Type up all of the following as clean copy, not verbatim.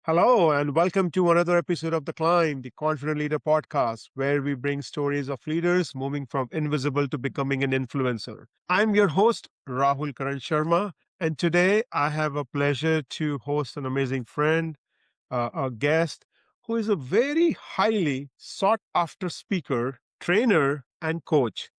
Hello, and welcome to another episode of The Climb, the Confident Leader podcast, where we bring stories of leaders moving from invisible to becoming an influencer. I'm your host, Rahul Karan Sharma, and today I have a pleasure to host an amazing friend, a guest who is a very highly sought after speaker, trainer, and coach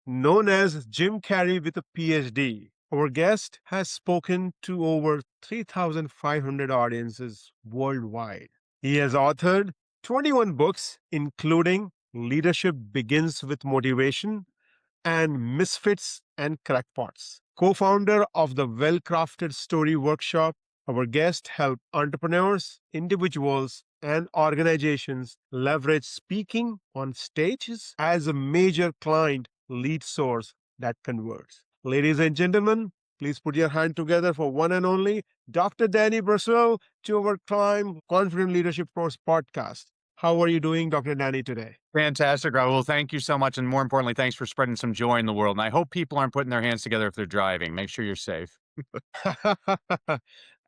known as Jim Carrey with a PhD. Our guest has spoken to over 3,500 audiences worldwide. He has authored 21 books, including Leadership Begins with Motivation and Misfits and Crackpots. Co founder of the Well Crafted Story Workshop, our guest helped entrepreneurs, individuals, and organizations leverage speaking on stages as a major client lead source that converts. Ladies and gentlemen, please put your hand together for one and only Dr. Danny Brassell to our Climb Confident Leadership Course podcast. How are you doing, Dr. Danny, today? Fantastic, Rahul. Thank you so much. And more importantly, thanks for spreading some joy in the world. And I hope people aren't putting their hands together if they're driving. Make sure you're safe.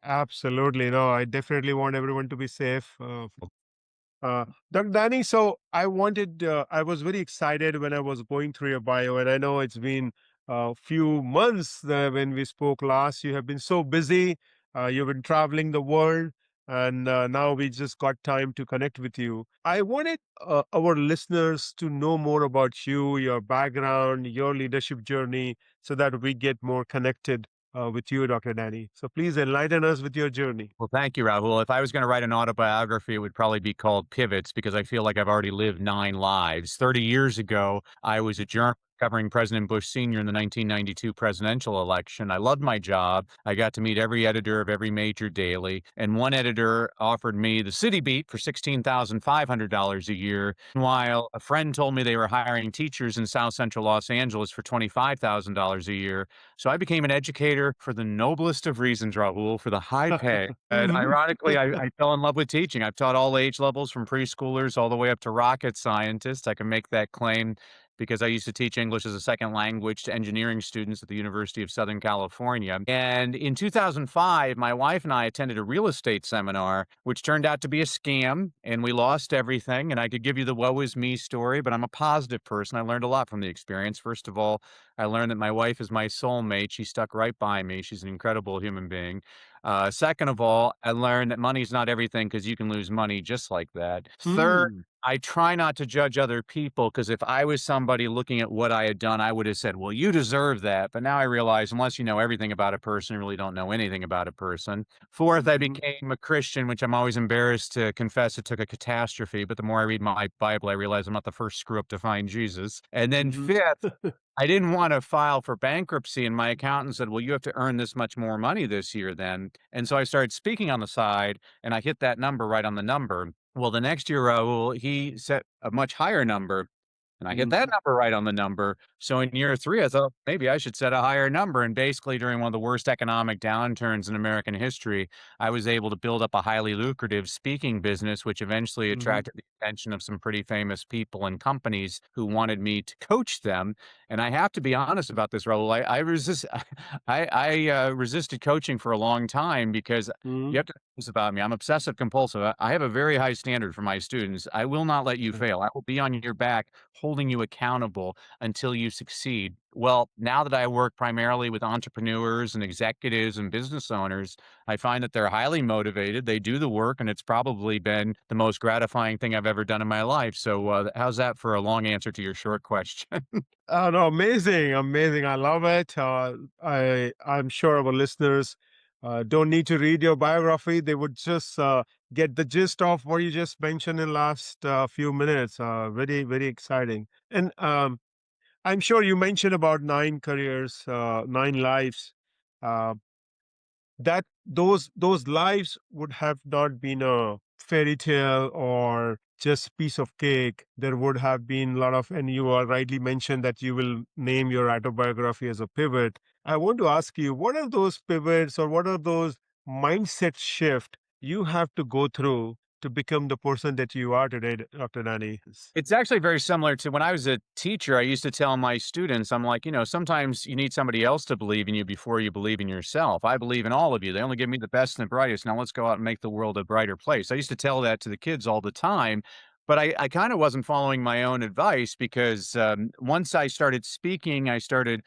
Absolutely. No, I definitely want everyone to be safe. Dr. Danny, so I was very excited when I was going through your bio, and I know it's been a few months when we spoke last. You have been so busy. You've been traveling the world, and now we just got time to connect with you. I wanted our listeners to know more about you, your background, your leadership journey, so that we get more connected with you, Dr. Danny. So please enlighten us with your journey. Well, thank you, Rahul. If I was going to write an autobiography, it would probably be called Pivots because I feel like I've already lived 9 lives. 30 years ago, I was a journalist covering President Bush Sr. in the 1992 presidential election. I loved my job. I got to meet every editor of every major daily, and one editor offered me the city beat for $16,500 a year, while a friend told me they were hiring teachers in South Central Los Angeles for $25,000 a year. So I became an educator for the noblest of reasons, Rahul, for the high pay. And ironically, I fell in love with teaching. I've taught all age levels from preschoolers all the way up to rocket scientists. I can make that claim because I used to teach English as a second language to engineering students at the University of Southern California. And in 2005, my wife and I attended a real estate seminar, which turned out to be a scam, and we lost everything. And I could give you the woe is me story, but I'm a positive person. I learned a lot from the experience. First of all, I learned that my wife is my soulmate. She stuck right by me. She's an incredible human being. Second of all, I learned that money's not everything because you can lose money just like that. Third, Hmm. I try not to judge other people because if I was somebody looking at what I had done, I would have said, well, you deserve that. But now I realize unless you know everything about a person, you really don't know anything about a person. Fourth, I Mhm. became a Christian, which I'm always embarrassed to confess it took a catastrophe. But the more I read my Bible, I realize I'm not the first screw up to find Jesus. And then Mhm. fifth, I didn't want to file for bankruptcy, and my accountant said, well, you have to earn this much more money this year then. And so I started speaking on the side, and I hit that number right on the number. Well, the next year, Raul, he set a much higher number, and I hit that Mhm. number right on the number. So in year three, I thought maybe I should set a higher number. And basically, during one of the worst economic downturns in American history, I was able to build up a highly lucrative speaking business, which eventually Mhm. attracted the attention of some pretty famous people and companies who wanted me to coach them. And I have to be honest about this, Raul. I resist. I resisted coaching for a long time because you Mhm. have to know this about me. I'm obsessive compulsive. I have a very high standard for my students. I will not let you Okay. fail. I will be on your back, holding you accountable until you succeed. Well, now that I work primarily with entrepreneurs and executives and business owners, I find that they're highly motivated. They do the work, and it's probably been the most gratifying thing I've ever done in my life. So, how's that for a long answer to your short question? Oh, no, amazing, amazing. I love it. I'm sure our listeners don't need to read your biography. They would just get the gist of what you just mentioned in last few minutes. Very, very exciting. And I'm sure you mentioned about 9 careers, 9 lives. Uh, that those lives would have not been a fairy tale or just piece of cake. There would have been a lot of, and you are rightly mentioned that you will name your autobiography as a pivot. I want to ask you, what are those pivots or what are those mindset shift you have to go through to become the person that you are today, Dr. Danny? It's actually very similar to when I was a teacher. I used to tell my students, I'm like, sometimes you need somebody else to believe in you before you believe in yourself. I believe in all of you. They only give me the best and the brightest. Now let's go out and make the world a brighter place. I used to tell that to the kids all the time, but I kind of wasn't following my own advice because once I started speaking, I started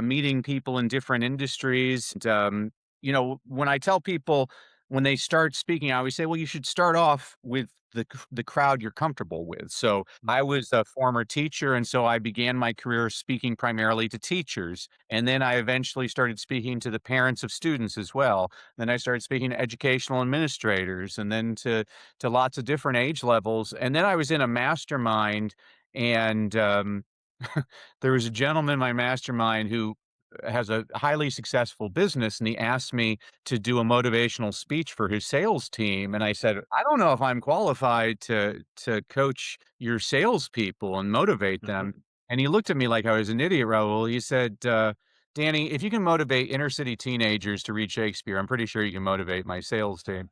meeting people in different industries. And, when I tell people, when they start speaking, I always say, well, you should start off with the crowd you're comfortable with. So I was a former teacher, and so I began my career speaking primarily to teachers. And then I eventually started speaking to the parents of students as well. Then I started speaking to educational administrators, and then to lots of different age levels. And then I was in a mastermind, and there was a gentleman in my mastermind who has a highly successful business, and he asked me to do a motivational speech for his sales team. And I said, I don't know if I'm qualified to coach your salespeople and motivate them. And he looked at me like I was an idiot, Rahul. He said, Danny, if you can motivate inner city teenagers to read Shakespeare, I'm pretty sure you can motivate my sales team.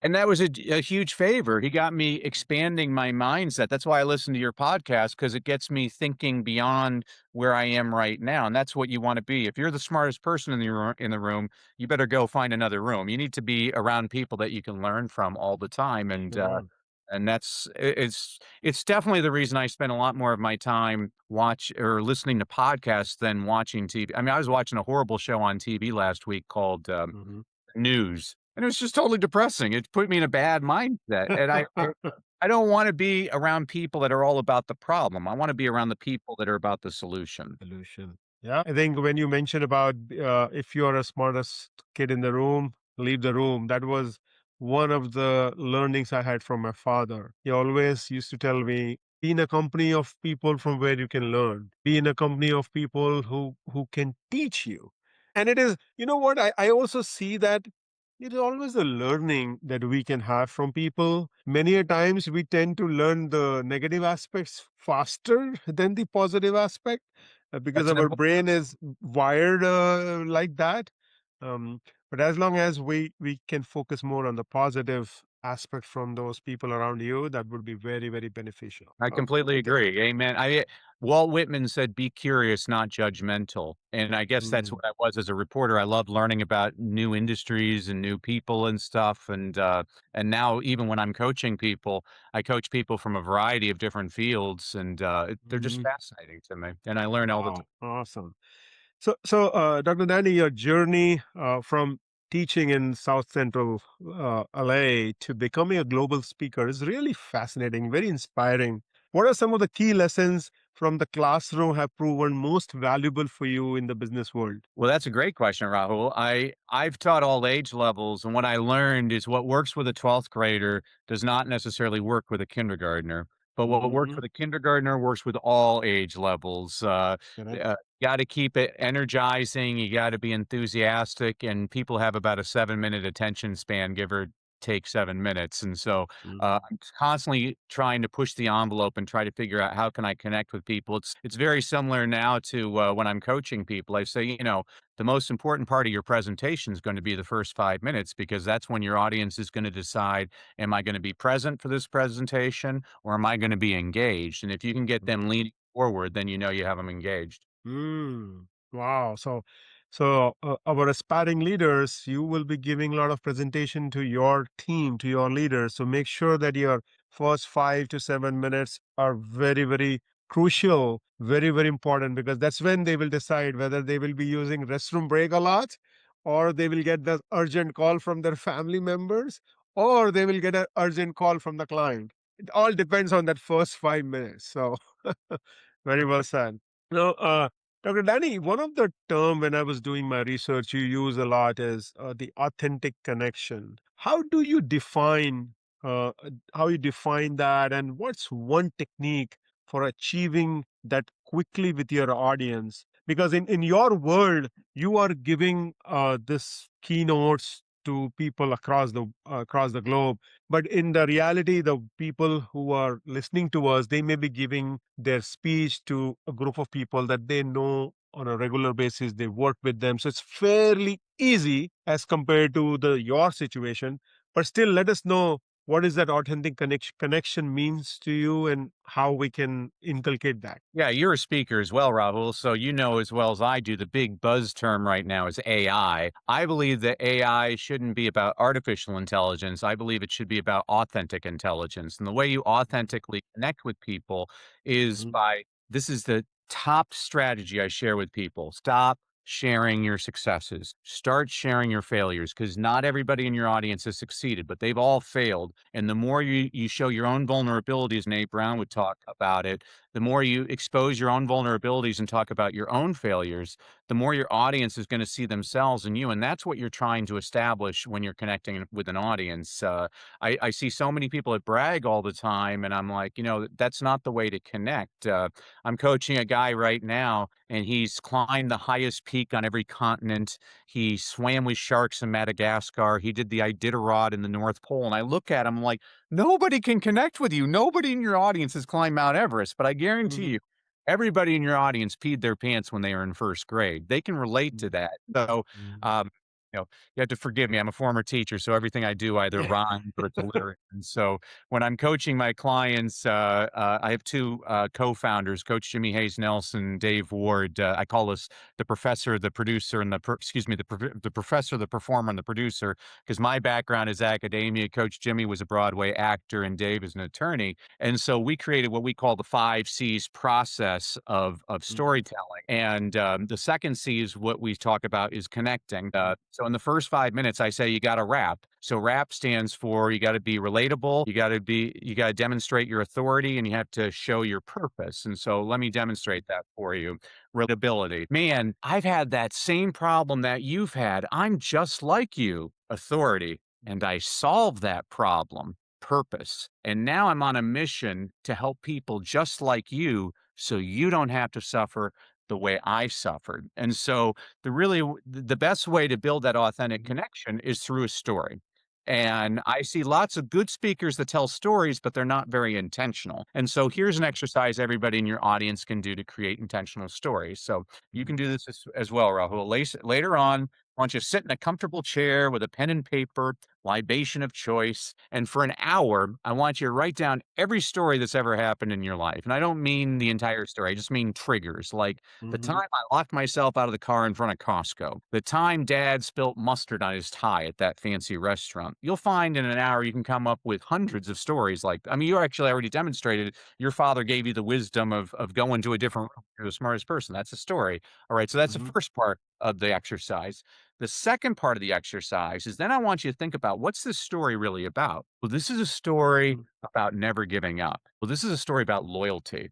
And that was a huge favor. He got me expanding my mindset. That's why I listen to your podcast, because it gets me thinking beyond where I am right now. And that's what you want to be. If you're the smartest person in the room, you better go find another room. You need to be around people that you can learn from all the time. Sure. And it's definitely the reason I spend a lot more of my time watch or listening to podcasts than watching TV. I mean, I was watching a horrible show on TV last week called Mhm. News, and it was just totally depressing. It put me in a bad mindset, and I don't wanna be around people that are all about the problem. I wanna be around the people that are about the solution. Solution. Yeah, I think when you mentioned about if you are a smartest kid in the room, leave the room. That was one of the learnings I had from my father. He always used to tell me, be in a company of people from where you can learn. Be in a company of people who can teach you. And it is, you know what? I also see that it is always a learning that we can have from people. Many a times we tend to learn the negative aspects faster than the positive aspect because That's an our important brain is wired like that. But as long as we can focus more on the positive aspect from those people around you, that would be very, very beneficial. I completely agree, amen. Walt Whitman said, "Be curious, not judgmental," and I guess that's Mm, what I was as a reporter. I loved learning about new industries and new people and stuff, and now even when I'm coaching people, I coach people from a variety of different fields, and, they're just mhm. fascinating to me, and I learn all the time. Wow, awesome. So, Dr. Danny, your journey from teaching in South Central LA to becoming a global speaker is really fascinating, very inspiring. What are some of the key lessons from the classroom have proven most valuable for you in the business world? Well, that's a great question, Rahul. I've taught all age levels, and what I learned is what works with a 12th grader does not necessarily work with a kindergartner. But what works Hmm. with a kindergartner works with all age levels. Correct. Got to keep it energizing. You got to be enthusiastic, and people have about a 7 minute attention span, give or take 7 minutes. And so Hmm. I'm constantly trying to push the envelope and try to figure out how can I connect with people. It's very similar now to when I'm coaching people. I say, the most important part of your presentation is going to be the first 5 minutes because that's when your audience is going to decide, am I going to be present for this presentation or am I going to be engaged? And if you can get them leaning forward, then you know you have them engaged. Mm, wow. So, our aspiring leaders, you will be giving a lot of presentation to your team, to your leaders. So make sure that your first 5 to 7 minutes are very, very crucial, very, very important, because that's when they will decide whether they will be using restroom break a lot, or they will get the urgent call from their family members, or they will get an urgent call from the client. It all depends on that first 5 minutes. So very well said. Now, Dr. Danny, one of the term when I was doing my research you use a lot is the authentic connection. Uh, how you define that, and what's one technique for achieving that quickly with your audience? Because in your world, you are giving this keynotes to people across the globe, but in the reality, the people who are listening to us, they may be giving their speech to a group of people that they know on a regular basis. They work with them. So it's fairly easy as compared to the your situation. But still, let us know what is that authentic connection means to you and how we can inculcate that? Yeah, you're a speaker as well, Rahul. So you know as well as I do, the big buzz term right now is AI. I believe that AI shouldn't be about artificial intelligence. I believe it should be about authentic intelligence. And the way you authentically connect with people is Mhm, by this is the top strategy I share with people. Stop sharing your successes. Start sharing your failures because not everybody in your audience has succeeded, but they've all failed. And the more you show your own vulnerabilities, Nate Brown would talk about it, the more you expose your own vulnerabilities and talk about your own failures, the more your audience is going to see themselves in you. And that's what you're trying to establish when you're connecting with an audience. I see so many people that brag all the time, and I'm like, that's not the way to connect. I'm coaching a guy right now, and he's climbed the highest peak on every continent. He swam with sharks in Madagascar. He did the Iditarod in the North Pole. And I look at him like, nobody can connect with you. Nobody in your audience has climbed Mount Everest, but I guarantee mhm, you, everybody in your audience peed their pants when they were in first grade. They can relate to mhm, that. So, mhm. um, you have to forgive me. I'm a former teacher, so everything I do either rhymes or it's alliterative. And so, when I'm coaching my clients, I have two co-founders, Coach Jimmy Hayes Nelson, Dave Ward. I call us the professor, the producer, and excuse me, the professor, the performer, and the producer because my background is academia. Coach Jimmy was a Broadway actor, and Dave is an attorney. And so we created what we call the 5 C's process of Mhm, storytelling. And the second C is what we talk about is connecting. mhm, So in the first 5 minutes, I say you got to rap. So rap stands for you got to be relatable, you got to demonstrate your authority, and you have to show your purpose. And so let me demonstrate that for you. Relatability. Man, I've had that same problem that you've had. I'm just like you. Authority. And I solved that problem. Purpose. And now I'm on a mission to help people just like you so you don't have to suffer the way I suffered. And so the best way to build that authentic mhm, connection is through a story. And I see lots of good speakers that tell stories, but they're not very intentional. And so here's an exercise everybody in your audience can do to create intentional stories. So you can mhm, do this as well, Rahul. Later on, I want you to sit in a comfortable chair with a pen and paper, libation of choice. And for an hour, I want you to write down every story that's ever happened in your life. And I don't mean the entire story, I just mean triggers like the mhm, time I locked myself out of the car in front of Costco, the time dad spilt mustard on his tie at that fancy restaurant. You'll find in an hour you can come up with hundreds of stories like, I mean, you actually already demonstrated your father gave you the wisdom of going to a different room. You're the smartest person. That's a story. All right. So that's the mhm, first part of the exercise. The second part of the exercise is then I want you to think about what's this story really about? Well, this is a story mhm, about never giving up. Well, this is a story about loyalty.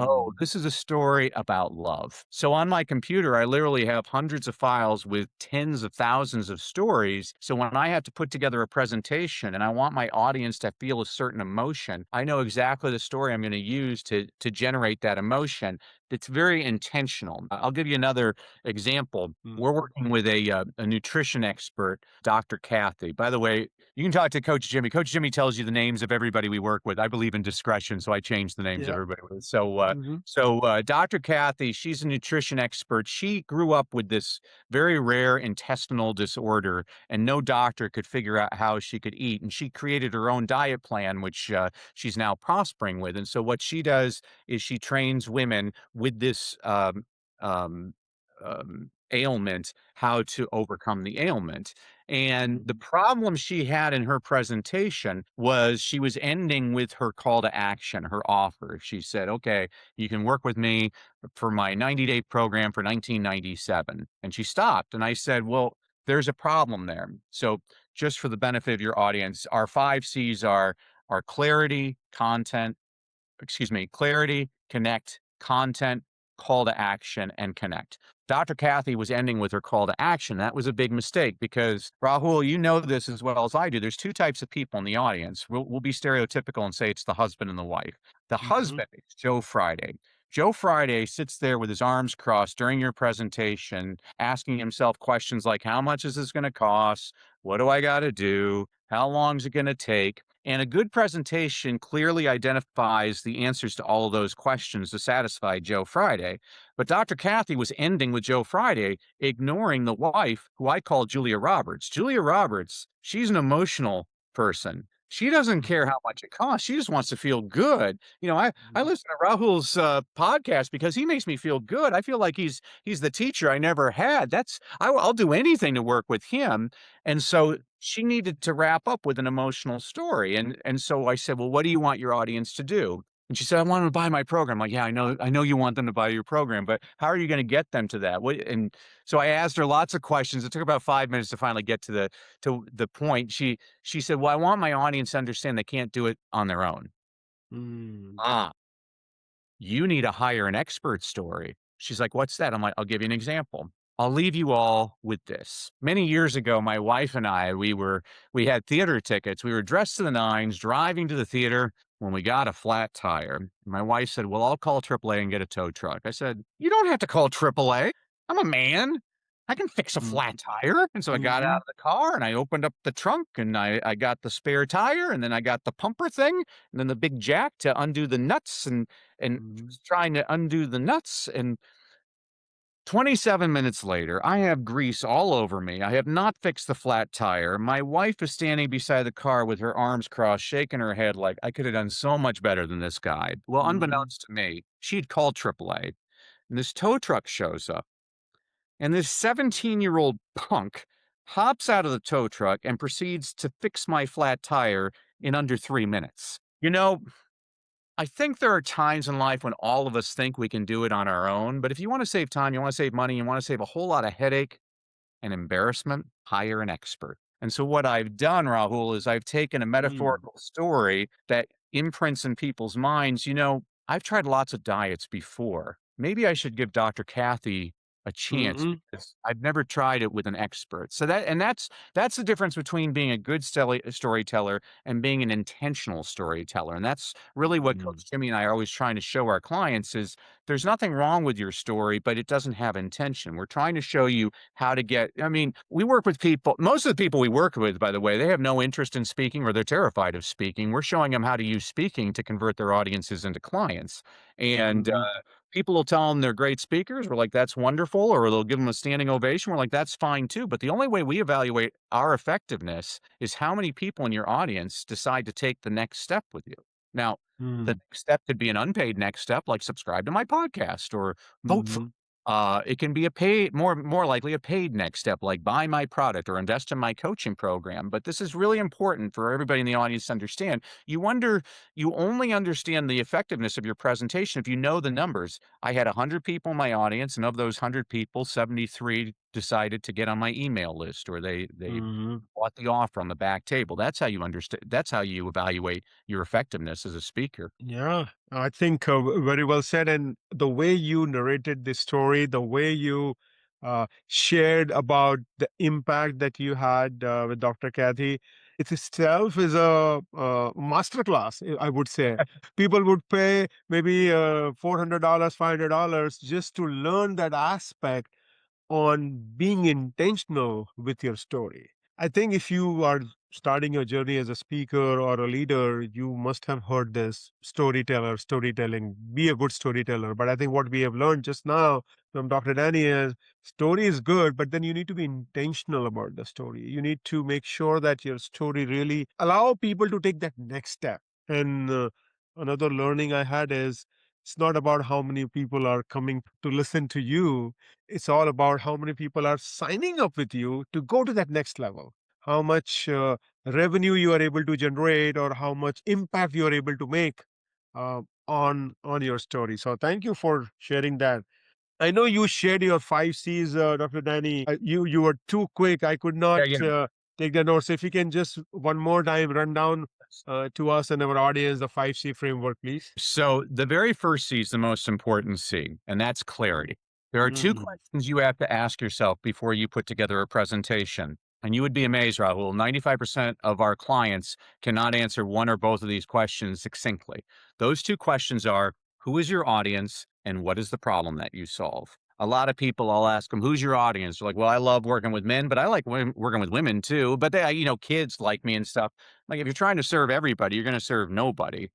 Oh, mhm, this is a story about love. So on my computer, I literally have hundreds of files with tens of thousands of stories. So when I have to put together a presentation and I want my audience to feel a certain emotion, I know exactly the story I'm going to use to generate that emotion. It's very intentional. I'll give you another example. mhm. We're working with a nutrition expert, Dr. Kathy. By the way, you can talk to Coach Jimmy. Coach Jimmy tells you the names of everybody we work with. I believe in discretion, so I change the names of Yeah. everybody. Mhm, Dr. Kathy, she's a nutrition expert. She grew up with this very rare intestinal disorder, and no doctor could figure out how she could eat. And she created her own diet plan, which she's now prospering with. And so, what she does is she trains women with this um, ailment how to overcome the ailment. And the mhm, problem she had in her presentation was she was ending with her call to action, her offer. She said, okay, you can work with me for my 90-day program for 1997. And she stopped. And I said, well, there's a problem there. So, just for the benefit of your audience, our 5 C's are clarity, content, clarity, connect, content, call to action, and connect. Dr. Kathy was ending with her call to action. That was a big mistake because Rahul, you know this as well as I do. There's two types of people in the audience. We'll be stereotypical and say it's the husband and the wife. The mhm, husband is Joe Friday. Joe Friday sits there with his arms crossed during your presentation, asking himself questions like, how much is this going to cost? What do I got to do? How long is it going to take? And a good presentation clearly identifies the answers to all of those questions to satisfy Joe Friday. But Dr. Kathy was ending with Joe Friday, ignoring the wife, who I call Julia Roberts. Julia Roberts, she's an emotional person. She doesn't Mm, care how much it costs. She just wants to feel good. I mhm, listen to Rahul's podcast because he makes me feel good. I feel like he's the teacher I never had. I'll do anything to work with him. And so she needed to wrap up with an emotional story. And so I said, well, what do you want your audience to do? And she said, I want them to buy my program. I'm like, yeah, I know you want them to buy your program, but how are you going to get them to that? And so I asked her lots of questions. It took about 5 minutes to finally get to the point. She said, "Well, I want my audience to understand they can't do it on their own." mm, Ah, you need to hire an expert story. She's like, "What's that?" I'm like, "I'll give you an example. I'll leave you all with this. Many years ago, my wife and I, we had theater tickets. We were dressed to the nines, driving to the theater when we got a flat tire. My wife said, "Well, I'll call AAA and get a tow truck." I said, "You don't have to call AAA. I'm a man. I can fix a mm, flat tire." And so I got out mhm, of the car and I opened up the trunk and I got the spare tire and then I got the pumper thing and then the big jack to undo the nuts and mhm, was trying to undo the nuts, and 27 minutes later, I have grease all over me. I have not fixed the flat tire. My wife is standing beside the car with her arms crossed, shaking her head like, I could have done so much better than this guy. Well, mhm, unbeknownst to me, she'd called AAA, and this tow truck shows up, and this 17-year-old punk hops out of the tow truck and proceeds to fix my flat tire in under 3 minutes. I think there are times in life when all of us think we can do it on our own, but if you want to save time, you want to save money, you want to save a whole lot of headache and embarrassment, hire an expert. And so what I've done, Rahul, is I've taken a mm, metaphorical story that imprints in people's minds. I've tried lots of diets before. Maybe I should give Dr. Kathy a chance mhm, because I've never tried it with an expert. So that's the difference between being a good storyteller and being an intentional storyteller. And that's really what mm, Coach Jimmy and I are always trying to show our clients is there's nothing wrong with your story, but it doesn't have intention. We're trying to show you how to get I mean, we work with people most of the people we work with, by the way, they have no interest in speaking or they're terrified of speaking. We're showing them how to use speaking to convert their audiences into clients. And mhm, people will tell them they're great speakers. We're like, that's wonderful. Or they'll give them a standing ovation. We're like, that's fine too. But the only way we evaluate our effectiveness is how many people in your audience decide to take the next step with you. Now, the mm, next step could be an unpaid next step, like subscribe to my podcast or vote for mhm, it can be a paid more likely a paid next step, like buy my product or invest in my coaching program. But this is really important for everybody in the audience to understand. You only understand the effectiveness of your presentation if you know the numbers. I had 100 people in my audience, and of those 100 people, 73 decided to get on my email list, or they mhm. bought the offer on the back table. That's how you understand. That's how you evaluate your effectiveness as a speaker. Yeah, I think very well said. And the way you narrated this story, the way you shared about the impact that you had with Dr. Kathy, it itself is a masterclass, I would say. People would pay maybe $400, $500 just to learn that aspect on being intentional with your story. I think if you are starting your journey as a speaker or a leader, you must have heard this storytelling, be a good storyteller. But I think what we have learned just now from Dr. Danny is story is good, but then you need to be intentional about the story. You need to make sure that your story really allow people to take that next step. And another learning I had is it's not about how many people are coming to listen to you, it's all about how many people are signing up with you to go to that next level, how much revenue you are able to generate, or how much impact you are able to make on your story. So thank you for sharing that. I know you shared your 5 C's, Dr. Danny. You were too quick. I could not Yeah, take the notes. If you can just one more time run down to us and our audience the 5 C framework, please. So the very first C is the most important C, and that's clarity. There are two Mm, questions you have to ask yourself before you put together a presentation. And you would be amazed, Rahul. 95% of our clients cannot answer one or both of these questions succinctly. Those two questions are who is your audience and what is the problem that you solve? A lot of people, I'll ask them, who's your audience? They're like, well, I love working with men, but I like working with women too. But kids like me and stuff. Like, if you're trying to serve everybody, you're going to serve nobody.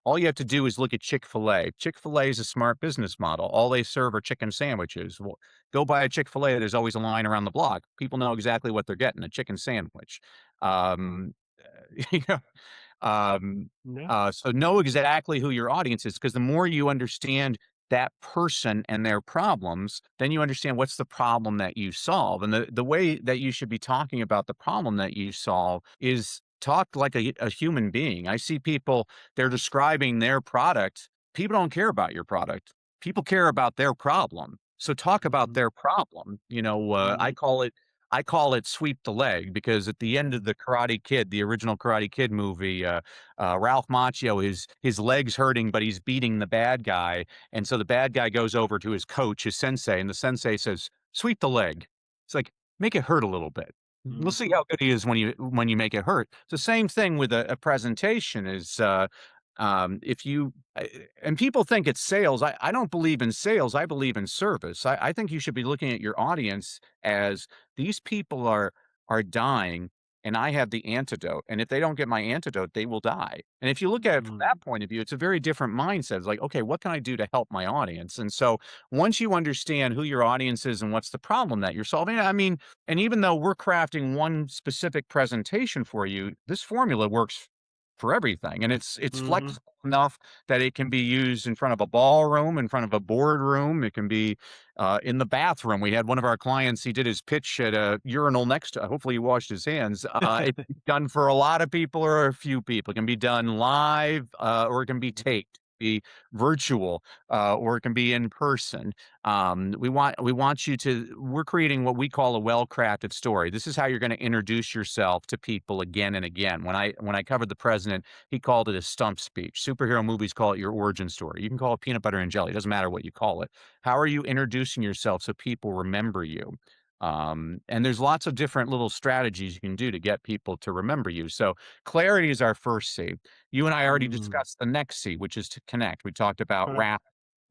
All you have to do is look at Chick-fil-A. Chick-fil-A is a smart business model. All they serve are chicken sandwiches. Well, go buy a Chick-fil-A, there's always a line around the block. People know exactly what they're getting, a chicken sandwich. Um, you know, um, Yeah. so know exactly who your audience is, because the more you understand that person and their problems, then you understand what's the problem that you solve. And the way that you should be talking about the problem that you solve is talk like a human being. I see people, they're describing their product. People don't care about your product. People care about their problem. So talk about Mhm. their problem. Mhm. I call it sweep the leg, because at the end of the Karate Kid, the original Karate Kid movie, Ralph Macchio, his legs hurting, but he's beating the bad guy, and so the bad guy goes over to his coach, his sensei, and the sensei says, "Sweep the leg." It's like, make it hurt a little bit. We'll see Mhm. how good he is when you make it hurt. It's the same thing with a presentation. If you and people think it's sales. I don't believe in sales. I believe in service. I think you should be looking at your audience as, these people are dying, and I have the antidote. And if they don't get my antidote, they will die. And if you look at it from Mhm. that point of view, it's a very different mindset. It's like, okay, what can I do to help my audience? And so once you understand who your audience is and what's the problem that you're solving, I mean, and even though we're crafting one specific presentation for you, this formula works for everything. And it's Mhm. flexible enough that it can be used in front of a ballroom, in front of a boardroom. It can be in the bathroom. We had one of our clients, he did his pitch at a urinal next to, hopefully he washed his hands. It can be done for a lot of people or a few people. It can be done live, or it can be taped, be virtual, or it can be in person. We want you to, we're creating what we call a well-crafted story. This is how you're going to introduce yourself to people again and again. When I covered the president, he called it a stump speech. Superhero movies call it your origin story. You can call it peanut butter and jelly. It doesn't matter what you call it. How are you introducing yourself so people remember you? And there's lots of different little strategies you can do to get people to remember you. So clarity is our first C. You and I already Mm. discussed the next C, which is to connect. We talked about Correct. rap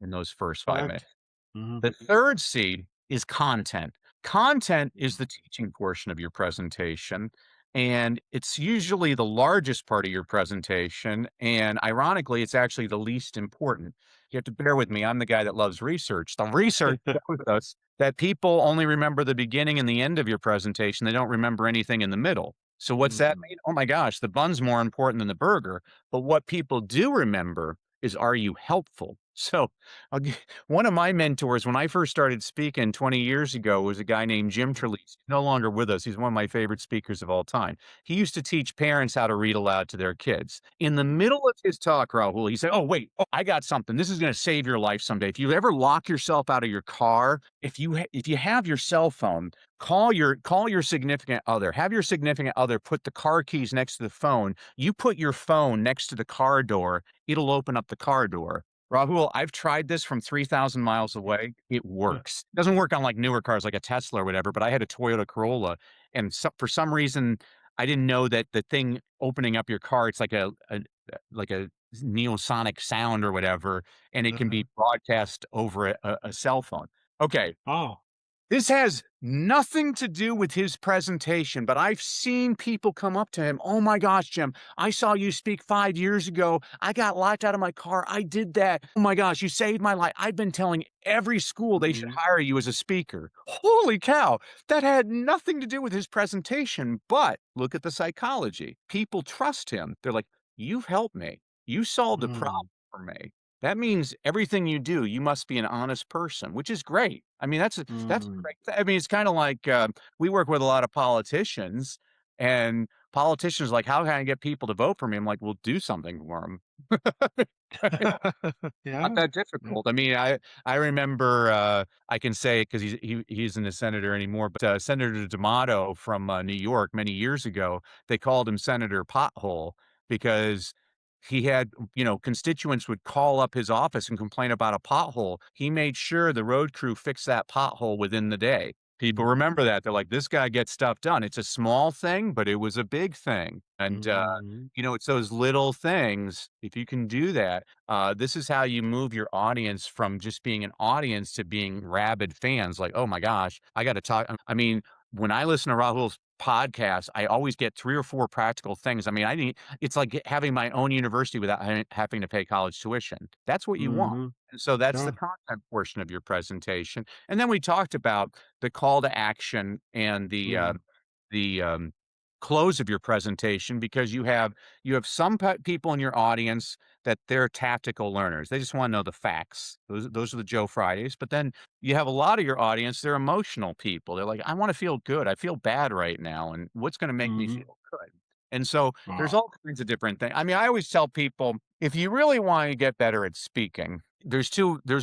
in those first 5 minutes. Correct. Mhm. The third C is content. Content is Mhm. the teaching portion of your presentation, and it's usually the largest part of your presentation. And ironically, it's actually the least important. You have to bear with me. I'm the guy that loves research. The research shows us that people only remember the beginning and the end of your presentation. They don't remember anything in the middle. So, what's that Mhm. mean? Oh my gosh, the bun's more important than the burger. But what people do remember is, are you helpful? So, I'll gi one of my mentors, when I first started speaking 20 years ago, was a guy named Jim Mhm. Trelease. He's no longer with us. He's one of my favorite speakers of all time. He used to teach parents how to read aloud to their kids. In the Mhm. middle of his talk, Rahul, he said, "Oh, wait. Oh, I got something. This is gonna save your life someday. If you ever lock yourself out of your car, if you have your cell phone, call your significant other. Have your significant other put the car keys next to the phone. You put your phone next to the car door, it'll open up the car door." Rahul, I've tried this from 3,000 miles away. It works. It doesn't work on like newer cars like a Tesla or whatever, but I had a Toyota Corolla, and for some reason I didn't know that the thing opening up your car, it's like a neosonic sound or whatever, and it can Uh-huh. be broadcast over a cell phone. Okay, Oh. this has nothing to do with his presentation, but I've seen people come up to him. "Oh my gosh, Jim, I saw you speak 5 years ago. I got locked out of my car. I did that. Oh my gosh, you saved my life. I've been telling every school they should Mhm. hire you as a speaker." Holy cow! That had nothing to do with his presentation, but look at the psychology. People trust him. They're like, "You've helped me. You solved a problem Mm. for me." That means everything you do, you must be an honest person, which is great. I mean, that's Mm. great. I mean, it's kinda like, we work with a lot of politicians, and politicians are like, "How can I get people to vote for me?" I'm like, "Well, do something for them." Not Yeah. that Yeah. difficult. I mean, I remember, I can say it 'cause he isn't a senator anymore, but, Senator D'Amato from, New York many years ago, they called him Senator Pothole, because he had, constituents would call up his office and complain about a pothole. He made sure the road crew fixed that pothole within the day. People remember that. They're like, "This guy gets stuff done." It's a small thing, but it was a big thing. And, Mhm. it's those little things. If you can do that, this is how you move your audience from just being an audience to being rabid fans. Like, oh my gosh, I got to talk. I mean, when I listen to Rahul's podcast, I always get 3 or 4 practical things. I mean, it's like having my own university without having to pay college tuition. That's what you want. Mhm. And so that's the Sure. content portion of your presentation. And then we talked about the call to action and the Mm. close of your presentation because you have some people in your audience that they're tactical learners. They just want to know the facts. Those are the Joe Fridays. But then you have a lot of your audience, they're emotional people. They're like, I want to feel good. I feel bad right now. And what's going to make me Hmm. feel good? And so there's Wow. all kinds of different things. I mean, I always tell people if you really want to get better at speaking, there's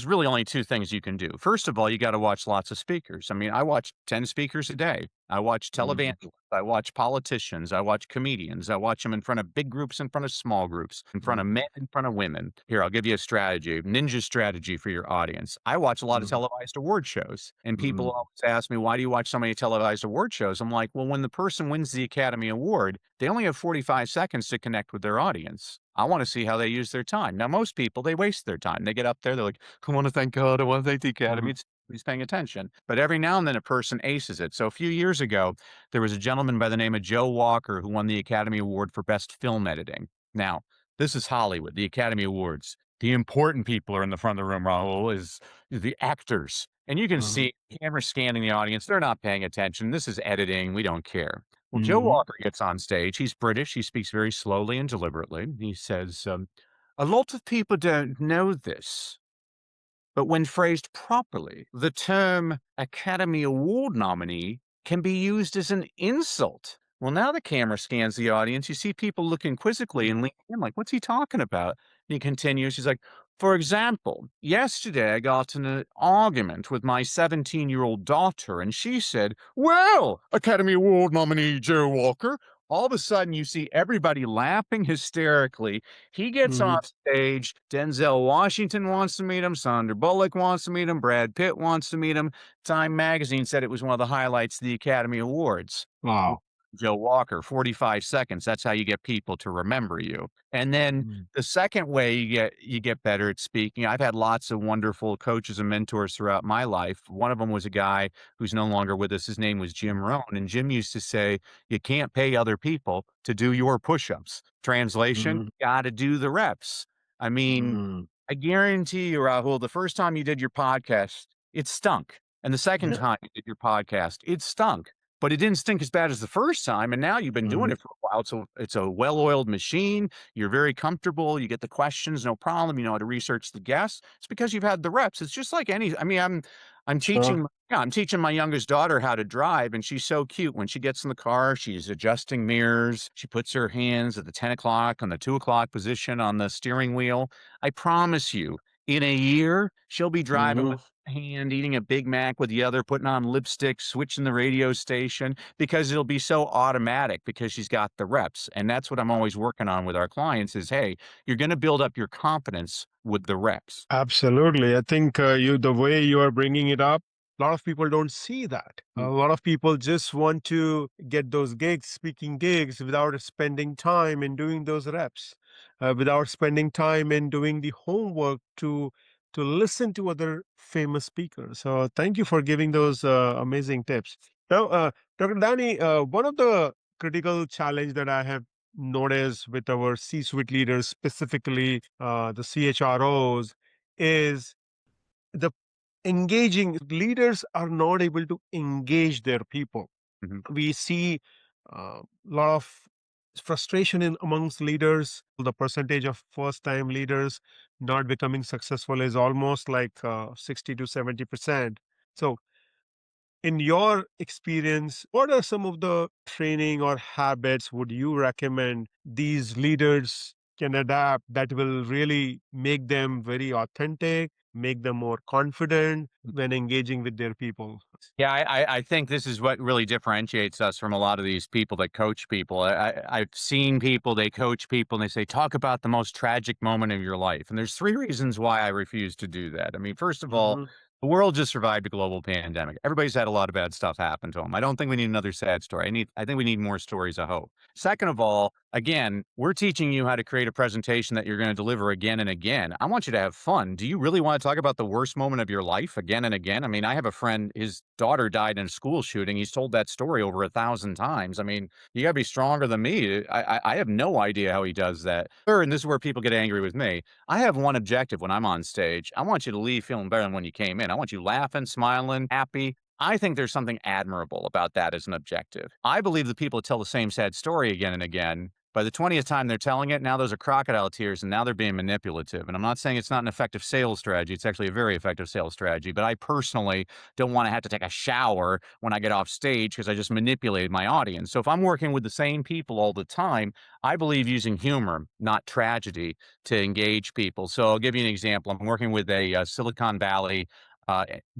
really only two things you can do. First of all, you got to watch lots of speakers. I mean, I watch 10 speakers a day. I watch Hmm. televangelists. I watch politicians. I watch comedians. I watch them in front of big groups, in front of small groups, in front of Hmm. men, in front of women. Here, I'll give you a strategy, ninja strategy for your audience. I watch a lot of televised award shows, and people Hmm. always ask me, why do you watch so many televised award shows? I'm like, well, when the person wins the Academy Award, they only have 45 seconds to connect with their audience. I want to see how they use their time. Now, most people, they waste their time. They get up there, they're like, I want to thank God. I want to thank the Academy. Hmm. It's He's paying attention. But every now and then a person aces it. So a few years ago, there was a gentleman by the name of Joe Walker who won the Academy Award for Best Film Editing. Now, this is Hollywood, the Academy Awards. The important people are in the front of the room, Rahul, is the actors. And you can Hmm. see camera scanning the audience. They're not paying attention. This is editing. We don't care. Well, Joe Hmm. Walker gets on stage. He's British. He speaks very slowly and deliberately. He says, a lot of people don't know this, but when phrased properly, the term Academy Award nominee can be used as an insult. Well, now the camera scans the audience. You see people looking quizzically and leaning in, like, what's he talking about? And he continues. He's like, for example, yesterday I got in an argument with my 17-year-old daughter, and she said, well, Academy Award nominee Joe Walker. All of a sudden, you see everybody laughing hysterically. He gets Hmm. on stage. Denzel Washington wants to meet him. Sandra Bullock wants to meet him. Brad Pitt wants to meet him. Time magazine said it was one of the highlights of the Academy Awards. Wow. Joe Walker, 45 seconds. That's how you get people to remember you. And then Mm. the second way you get better at speaking. I've had lots of wonderful coaches and mentors throughout my life. One of them was a guy who's no longer with us. His name was Jim Rohn. And Jim used to say, you can't pay other people to do your push-ups. Translation, Mhm. you gotta do the reps. I mean, Mm. I guarantee you, Rahul, the first time you did your podcast, it stunk. And the second Yeah. time you did your podcast, it stunk. But it didn't stink as bad as the first time, and now you've been doing Mhm. it for a while, so it's a well-oiled machine. You're very comfortable. You get the questions, no problem. You know how to research the guests. It's because you've had the reps. It's just like any. I mean, I'm Sure. teaching. Yeah, I'm teaching my youngest daughter how to drive, and she's so cute. When she gets in the car, she's adjusting mirrors. She puts her hands at the 10 o'clock on the 2 o'clock position on the steering wheel. I promise you, in a year, she'll be driving Mhm. with hand, eating a Big Mac with the other, putting on lipstick, switching the radio station because it'll be so automatic because she's got the reps. And that's what I'm always working on with our clients is, hey, you're going to build up your confidence with the reps. Absolutely. I think the way you are bringing it up, a lot of people don't see that. A lot of people just want to get those gigs, speaking gigs, without spending time in doing those reps, without spending time in doing the homework to listen to other famous speakers. So thank you for giving those amazing tips. Now, Dr. Dani, one of the critical challenge that I have noticed with our C-suite leaders, specifically the CHROs, is the engaging leaders are not able to engage their people. Mhm. We see a lot of frustration in amongst leaders. The percentage of first time leaders not becoming successful is almost like 60 to 70%. So in your experience, what are some of the training or habits would you recommend these leaders can adapt that will really make them very authentic, make them more confident when engaging with their people? Yeah, I think this is what really differentiates us from a lot of these people that coach people. I've seen people, they coach people and they say, talk about the most tragic moment of your life. And there's three reasons why I refuse to do that. I mean, first of all, Hmm. the world just survived a global pandemic. Everybody's had a lot of bad stuff happen to them. I don't think we need another sad story. I think we need more stories of hope. Second of all, again, we're teaching you how to create a presentation that you're going to deliver again and again. I want you to have fun. Do you really want to talk about the worst moment of your life again and again? I mean, I have a friend, his daughter died in a school shooting. He's told that story over 1,000 times. I mean, you got to be stronger than me. I have no idea how he does that. Third, and this is where people get angry with me. I have one objective when I'm on stage. I want you to leave feeling better than when you came in. I want you laughing, smiling, happy. I think there's something admirable about that as an objective. I believe the people that tell the same sad story again and again, by the 20th time they're telling it, now those are crocodile tears and now they're being manipulative. And I'm not saying it's not an effective sales strategy. It's actually a very effective sales strategy. But I personally don't want to have to take a shower when I get off stage because I just manipulated my audience. So if I'm working with the same people all the time, I believe using humor, not tragedy, to engage people. So I'll give you an example. I'm working with a Silicon Valley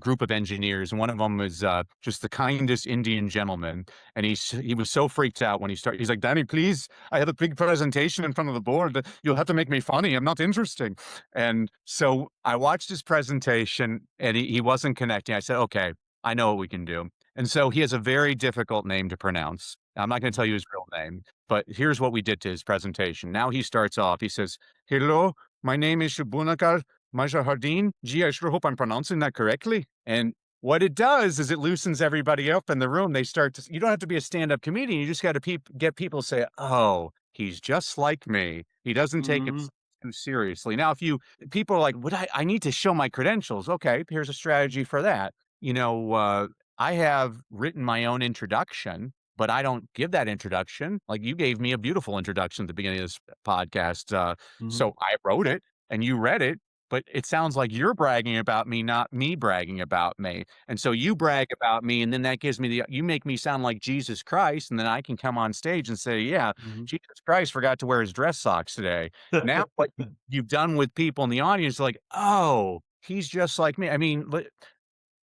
group of engineers. One of them was just the kindest Indian gentleman, and he was so freaked out when he started. He's like, "Danny, please, I have a big presentation in front of the board. You'll have to make me funny. I'm not interesting." And so I watched his presentation, and he wasn't connecting. I said, "Okay, I know what we can do." And so he has a very difficult name to pronounce. I'm not going to tell you his real name, but here's what we did to his presentation. Now he starts off. He says, "Hello, my name is Shubunakar Majahardin. Gee, I sure hope I'm pronouncing that correctly." And what it does is it loosens everybody up in the room. They start to, you don't have to be a stand-up comedian. You just got to get people to say, "Oh, he's just like me. He doesn't take it Mhm. too seriously." Now, if people are like, "What I need to show my credentials." Okay, here's a strategy for that. You know, I have written my own introduction, but I don't give that introduction. Like you gave me a beautiful introduction at the beginning of this podcast. Mhm. So I wrote it and you read it, but it sounds like you're bragging about me, not me bragging about me. And so you brag about me, and then that gives me you make me sound like Jesus Christ, and then I can come on stage and say, "Yeah, Mhm. Jesus Christ forgot to wear his dress socks today." Now, what you've done with people in the audience, like, "Oh, he's just like me." I mean,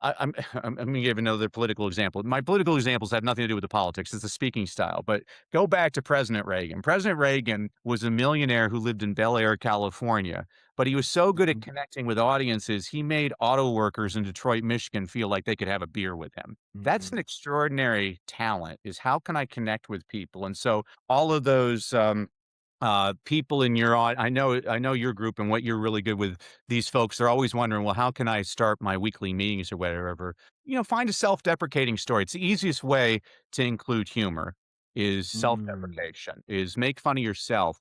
I'm gonna give another political example. My political examples have nothing to do with the politics, it's the speaking style, but go back to President Reagan. President Reagan was a millionaire who lived in Bel Air, California, but he was so good at Mhm. connecting with audiences, he made auto workers in Detroit, Michigan feel like they could have a beer with him. That's an Mhm. extraordinary talent, is how can I connect with people? And so all of those, people in your I know your group and what you're really good with these folks. They're always wondering, well, how can I start my weekly meetings or whatever? You know, find a self-deprecating story. It's the easiest way to include humor is Mm. self-deprecation, is make fun of yourself.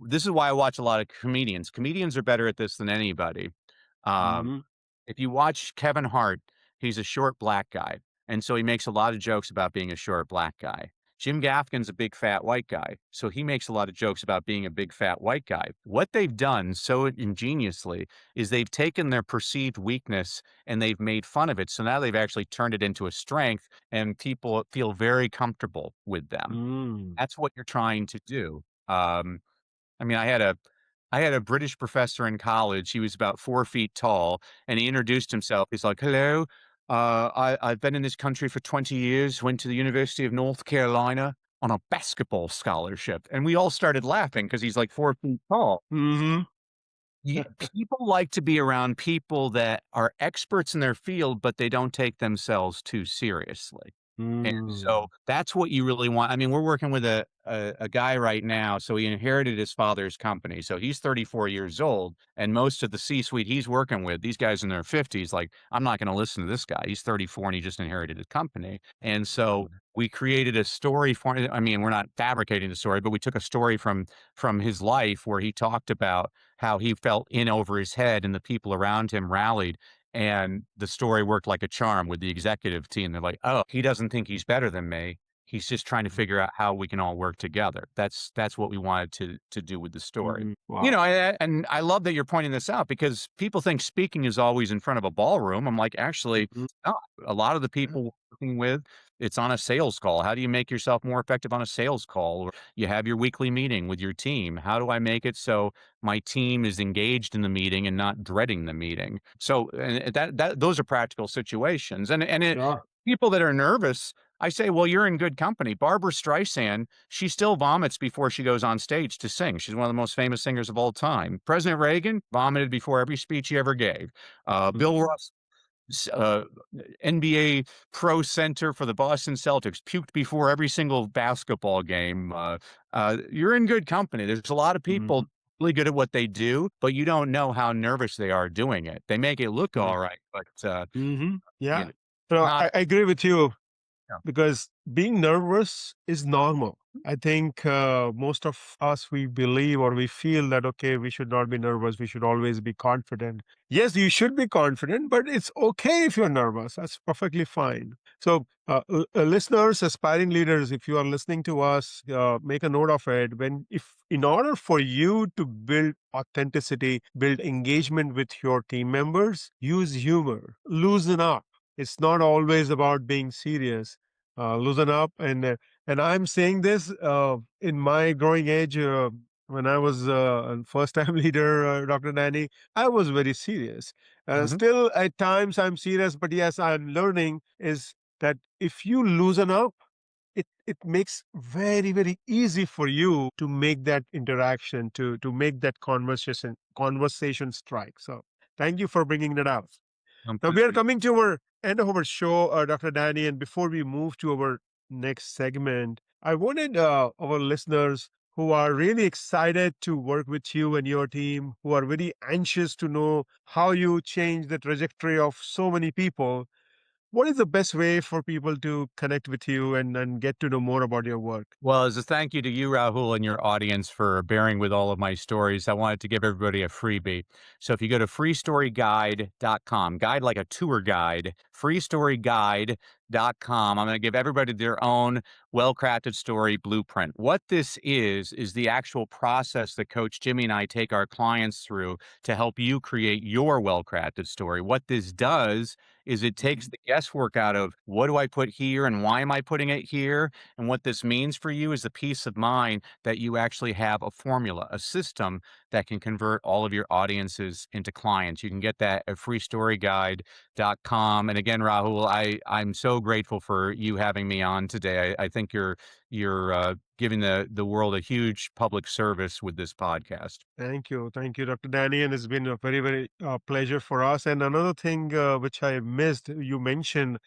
This is why I watch a lot of comedians. Comedians are better at this than anybody. Um, Mhm. if you watch Kevin Hart, he's a short black guy, and so he makes a lot of jokes about being a short black guy. Jim Gaffigan's a big fat white guy, so he makes a lot of jokes about being a big fat white guy. What they've done so ingeniously is they've taken their perceived weakness and they've made fun of it. So now they've actually turned it into a strength, and people feel very comfortable with them. Mm. That's what you're trying to do. I mean, I had a British professor in college. He was about 4 feet tall, and he introduced himself. He's like, "Hello, I've been in this country for 20 years. Went to the University of North Carolina on a basketball scholarship," and we all started laughing because he's like 4 feet tall. Mhm. People like to be around people that are experts in their field, but they don't take themselves too seriously. And so Mm. that's what you really want. I mean, we're working with a guy right now. So he inherited his father's company. So he's 34 years old, and most of the C-suite he's working with, these guys in their 50s, like, I'm not going to listen to this guy. He's 34 and he just inherited his company. And so Mhm. we created a story for. I mean, we're not fabricating the story, but we took a story from his life where he talked about how he felt in over his head, and the people around him rallied, and the story worked like a charm with the executive team. They're like, "Oh, he doesn't think he's better than me. He's just trying to figure out how we can all work together." That's what we wanted to do with the story. Mhm. You Wow. know, and I love that you're pointing this out because people think speaking is always in front of a ballroom. I'm like, actually, Mhm. it's not. A lot of the Yeah. people we're working with, it's on a sales call. How do you make yourself more effective on a sales call? Or you have your weekly meeting with your team. How do I make it so my team is engaged in the meeting and not dreading the meeting? So, and that those are practical situations. Sure. People that are nervous, I say, well, you're in good company. Barbara Streisand, she still vomits before she goes on stage to sing. She's one of the most famous singers of all time. President Reagan vomited before every speech he ever gave. Bill Mhm. Russell, NBA pro center for the Boston Celtics, puked before every single basketball game. You're in good company. There's a lot of Mhm. people really good at what they do, but you don't know how nervous they are doing it. They make it look all Right. right, but Mhm. you Yeah. know, So not. I agree with you Yeah. because being nervous is normal. I think most of us, we believe or we feel that, okay, we should not be nervous. We should always be confident. Yes, you should be confident, but it's okay if you're nervous. That's perfectly fine. So, listeners, aspiring leaders, if you are listening to us, make a note of it. If in order for you to build authenticity, build engagement with your team members, use humor, loosen up. It's not always about being serious. Loosen up and I'm saying this in my growing age. When I was a first time leader, Dr. Danny, I was very serious. Mhm. Still, at times, I'm serious, but yes, I'm learning is that if you loosen up, it makes very easy for you to make that interaction, to make that conversation strike. So thank you for bringing that up. Now we are Completely. coming to our end of our show, Dr. Danny, and before we move to our next segment, I wanted our listeners who are really excited to work with you and your team, who are very anxious to know how you change the trajectory of so many people. What is the best way for people to connect with you and get to know more about your work? Well, as a thank you to you, Rahul, and your audience for bearing with all of my stories, I wanted to give everybody a freebie. So if you go to freestoryguide.com, guide like a tour guide, freestoryguide.com, I'm going to give everybody their own well crafted story blueprint. What this is the actual process that Coach Jimmy and I take our clients through to help you create your well crafted story. What this does is it takes the guesswork out of what do I put here and why am I putting it here? And what this means for you is the peace of mind that you actually have a formula, a system that can convert all of your audiences into clients. You can get that at freestoryguide.com. And again, Rahul, I'm so grateful for you having me on today. I think you're giving the world a huge public service with this podcast. Thank you, Dr. Danny, and it's been a very pleasure for us. And another thing which I missed, you mentioned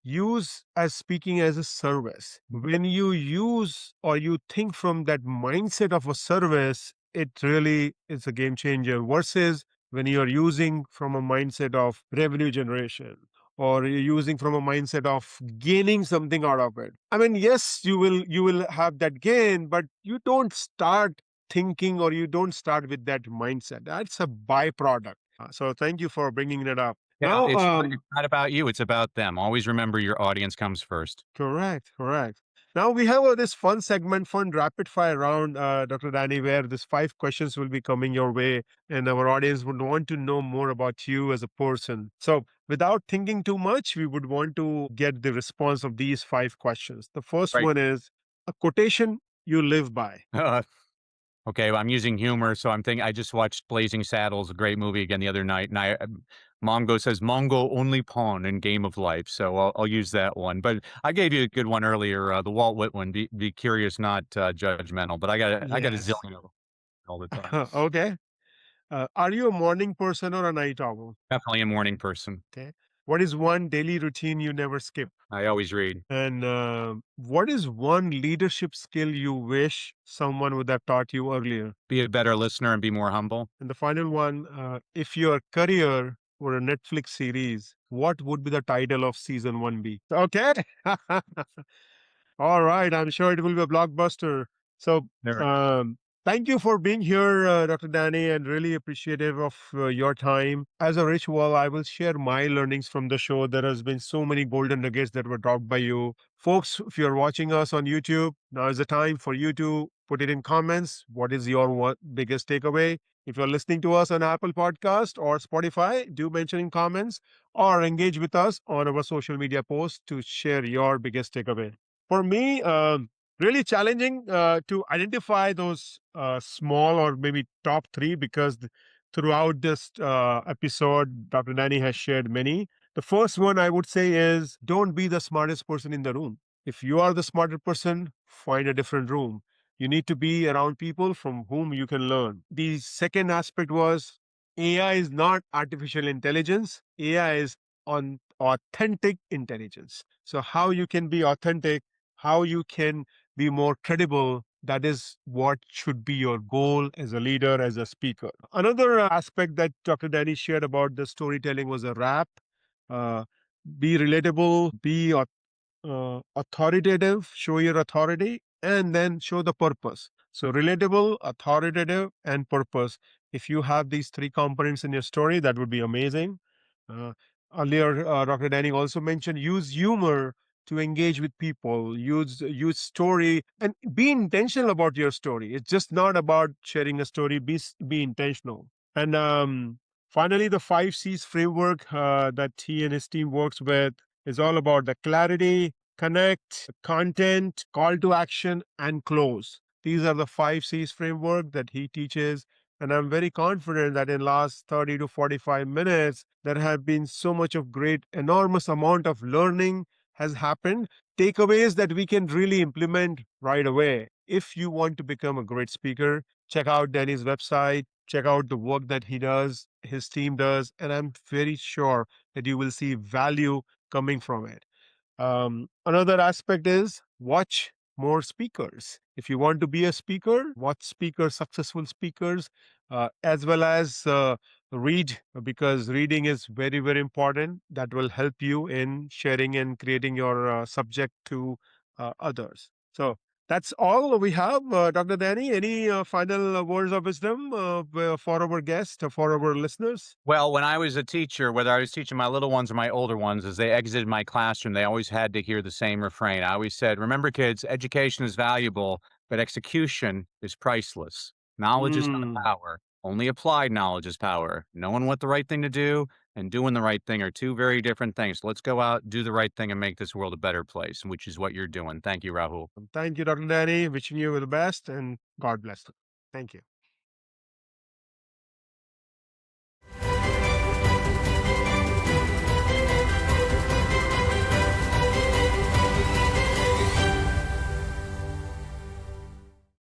use as speaking as a service. When you use or you think from that mindset of a service, it really is a game changer versus when you're using from a mindset of revenue generation or you're using from a mindset of gaining something out of it. I mean, yes, you will have that gain, but you don't start thinking or you don't start with that mindset. That's a byproduct. So thank you for bringing that up. Yeah, Now, it's not about you, it's about them. Always remember your audience comes first. correct. Now we have this fun segment, fun rapid fire round, Dr. Danny, where these 5 questions will be coming your way, and our audience would want to know more about you as a person. So, without thinking too much, we would want to get the response of these 5 questions. The first Right. one is a quotation you live by. Okay, well, I'm using humor, so I'm thinking I just watched Blazing Saddles, a great movie again the other night, and Mongo says Mongo only pawn in Game of Life, so I'll use that one. But I gave you a good one earlier, the Walt Whitman, be curious, not judgmental. But I got a Yes. zillion of them all the time. Okay. Are you a morning person or a night owl? Definitely a morning person. Okay. What is one daily routine you never skip? I always read. And what is one leadership skill you wish someone would have taught you earlier? Be a better listener and be more humble. And the final one, if your career were a Netflix series, what would be the title of season one be? Okay. All right. I'm sure it will be a blockbuster. So, There. thank you for being here, Dr. Danny, and really appreciative of your time. As a ritual, I will share my learnings from the show. There has been so many golden nuggets that were dropped by you. Folks, if you're watching us on YouTube, now is the time for you to put it in comments. What is your biggest takeaway? If you're listening to us on Apple Podcast or Spotify, do mention in comments or engage with us on our social media posts to share your biggest takeaway. For me, really challenging to identify those small or maybe top three because throughout this episode, Dr. Nani has shared many. The first one I would say is don't be the smartest person in the room. If you are the smarter person, find a different room. You need to be around people from whom you can learn. The second aspect was AI is not artificial intelligence. AI is on authentic intelligence. So how you can be authentic, how you can be more credible. That is what should be your goal as a leader, as a speaker. Another aspect that Dr. Danny shared about the storytelling was a wrap. Uh, be relatable, be authoritative, show your authority, and then show the purpose. So, relatable, authoritative, and purpose. If you have these three components in your story, that would be amazing. Uh, Earlier, Dr. Danny also mentioned use humor to engage with people. Use story and be intentional about your story. It's just not about sharing a story. Be intentional. And finally, the 5 C's framework that he and his team works with is all about the clarity, connect, content, call to action, and close. These are the 5 C's framework that he teaches. And I'm very confident that in last 30 to 45 minutes, there have been so much of great, enormous amount of learning has happened. Takeaways that we can really implement right away. If you want to become a great speaker, check out Danny's website, check out the work that he does, his team does, and I'm very sure that you will see value coming from it. Another aspect is watch more speakers. If you want to be a speaker, watch speakers, successful speakers, as well as read, because reading is very, very important. That will help you in sharing and creating your subject to others. So that's all we have. Dr. Danny, any final words of wisdom for our guest, for our listeners? Well, when I was a teacher, whether I was teaching my little ones or my older ones, as they exited my classroom, they always had to hear the same refrain. I always said, remember, kids, education is valuable, but execution is priceless. Knowledge is not Mm. power. Only applied knowledge is power. Knowing what the right thing to do and doing the right thing are two very different things. So let's go out, do the right thing, and make this world a better place, which is what you're doing. Thank you, Rahul. Thank you, Dr. Danny. Wishing you the best and God bless you. Thank you.